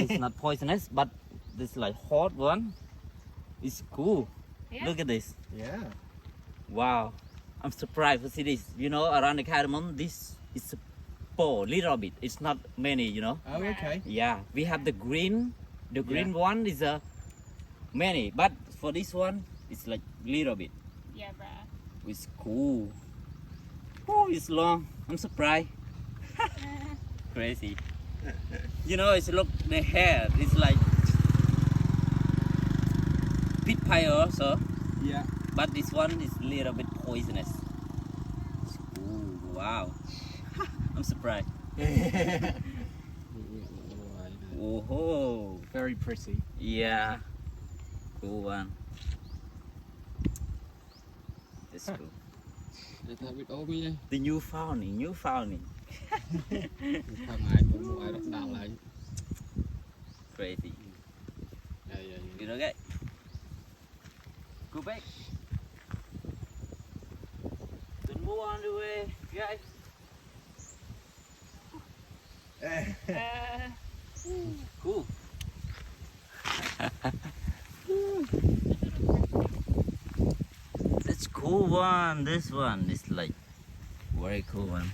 it's not poisonous, but this like hot one is cool. Yeah. Look at this. Yeah. Wow, I'm surprised to see this. You know, around the cardamom, this is a poor little bit. It's not many, you know. Oh, okay. Yeah, we have the green. The green one is a many, but for this one, it's like little bit. Yeah, bruh. It's cool. Oh, it's long. I'm surprised. Crazy. You know, it's look the hair. It's like pit fire also, Yeah. but this one is little bit poisonous. It's cool. Wow. I'm surprised. Oh, Very pretty. yeah. Cool one. That's cool. Để ta biết ốm nhé. The new finding. Thằng ai mua ai đọc đào lại. Crazy. Yeah, yeah, You know that? Go back. Don't move on the way, guys. Cool. That's cool one. This one is like very cool one.